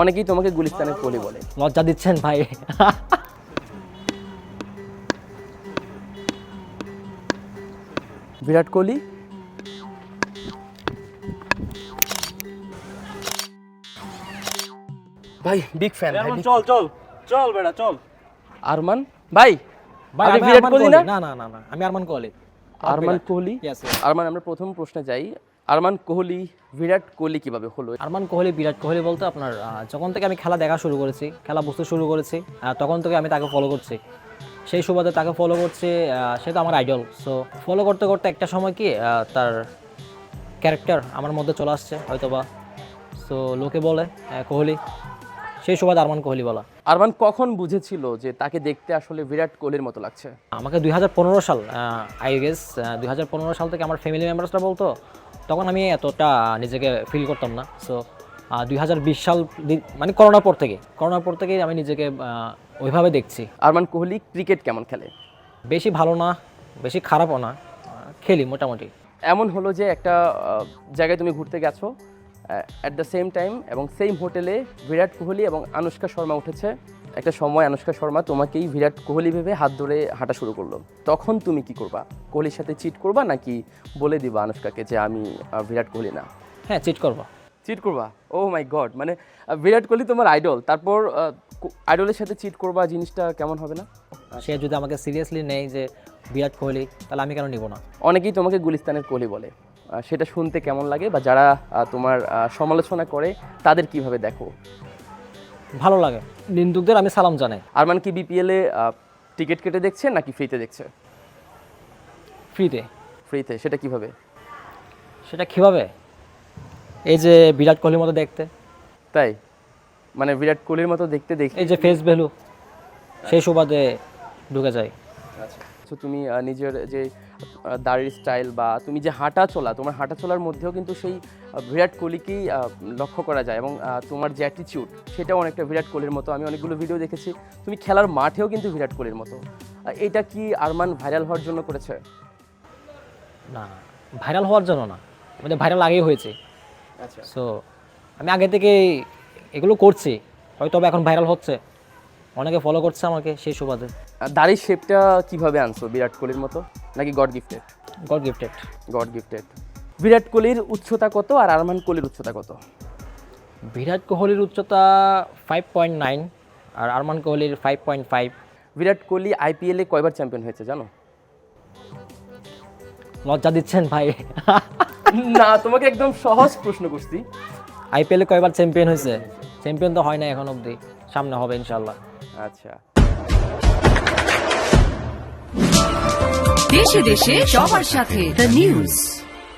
অনেকেই তোমাকে গুলিস্তানের কোহলি বলে। লজ্জা দিচ্ছেন ভাই। বিরাট কোহলি, ভাই বিগ ফ্যান ভাই। চল চল চল বেটা চল। আরমান ভাই, ভাই আপনি আমি বিরাট আরমান কোহলি কোহলি না? না না না না আমি আরমান কোহলি। আরমান কোহলি। Yes, yes. আরমান, আমরা প্রথম প্রশ্নে যাই। আরমান কোহলি বিরাট কোহলি কিভাবে হলো? আরমান কোহলি বিরাট কোহলি বলতে আপনার যখন থেকে আমি খেলা দেখা শুরু করেছি, খেলা বুঝতে শুরু করেছি, তখন থেকে আমি তাকে ফলো করছি। সেই সুবাদে তাকে ফলো করছি, সে তো আমার আইডল। সো ফলো করতে করতে একটা সময় কি তার ক্যারেক্টার আমার মধ্যে চলে আসছে হয়তোবা। সো লোকে বলে কোহলি, সেই সুবাদে আরমান কোহলি বলা। আরমান কখন বুঝেছিল যে তাকে দেখতে আসলে বিরাট কোহলির মতো লাগছে? আমাকে 2015 সাল আই গেস 2015 সাল থেকে আমার ফ্যামিলি মেম্বার্সরা বলতো, তখন আমি এতটা নিজেকে ফিল করতাম না। সো 2020 সাল মানে করোনার পর থেকেই আমি নিজেকে ওইভাবে দেখছি। আরমান কোহলি ক্রিকেট কেমন খেলে? বেশি ভালো না, বেশি খারাপও না, খেলি মোটামুটি। এমন হলো যে একটা জায়গায় তুমি ঘুরতে গেছো, অ্যাট দ্য সেম টাইম এবং সেম হোটেলে বিরাট কোহলি এবং আনুশকা শর্মা উঠেছে। একটা সময় আনুশকা শর্মা তোমাকেই বিরাট কোহলি ভেবে হাত ধরে হাঁটা শুরু করলো, তখন তুমি কি করবা? কোহলির সাথে চিট করবা নাকি বলে দিবা আনুশকাকে যে আমি বিরাট কোহলি না? হ্যাঁ, চিট করবো। চিট করবা? ও মাই গড, মানে বিরাট কোহলি তোমার আইডল, তারপর আইডলের সাথে চিট করবা, জিনিসটা কেমন হবে না? সে যদি আমাকে সিরিয়াসলি নেয় যে বিরাট কোহলি, তাহলে আমি কেন নিব না? অনেকেই তোমাকে গুলিস্তানের কোহলি বলে, সেটা শুনতে কেমন লাগে, বা যারা তোমার সমালোচনা করে তাদের কিভাবে দেখো? ভালো লাগে, নিন্দুকদের আমি সালাম জানাই। আরমান কি বিপিএলে টিকিট কেটে দেখছে নাকি ফ্রিতে দেখছে? ফ্রিতে। ফ্রিতে, সেটা কিভাবে? সেটা কীভাবে? এই যে বিরাট কোহলির মতো দেখতে। তাই, মানে বিরাট কোহলির মতো দেখতে দেখে এই যে ফেস ভ্যালু, সেই সুবাদে ঢুকে যায়। আচ্ছা, তুমি নিজের যে দাড়ির স্টাইল বা তুমি যে হাঁটা চলা, তোমার হাঁটা চলার মধ্যেও কিন্তু সেই বিরাট কোহলিকেই লক্ষ্য করা যায়, এবং তোমার যে অ্যাটিটিউড সেটাও অনেকটা বিরাট কোহলির মতো। আমি অনেকগুলো ভিডিও দেখেছি, তুমি খেলার মাঠেও কিন্তু বিরাট কোহলির মতো। এটা কি আরমান ভাইরাল হওয়ার জন্য করেছে? না, ভাইরাল হওয়ার জন্য না, মানে ভাইরাল আগেই হয়েছে। আচ্ছা, সো আমি আগে থেকেই এগুলো করছি, হয়তো এখন ভাইরাল হচ্ছে, অনেকে ফলো করছে আমাকে সেই সুবাদে। দাড়ির শেপটা কিভাবে আনছো? বিরাট কোহলির মতো নাকি God gifted? God gifted. God gifted. Virat কোহলির উচ্চতা কত আর আরমান কোহলির উচ্চতা কত? বিরাট কোহলির উচ্চতা 5.9 আর আরমান কোহলির 5.5। বিরাট কোহলি আইপিএলে কয়বার চ্যাম্পিয়ন হয়েছে জানো? লজ্জা দিচ্ছেন ভাই। না, তোমাকে একদম সহজ প্রশ্ন করছি। আইপিএলে কয়বার চ্যাম্পিয়ন হয়েছে? চ্যাম্পিয়ন তো হয় না এখন অবধি, সামনে হবে ইনশাল্লাহ। আচ্ছা, দেশে দেশে সবার সাথে দ্য নিউজ।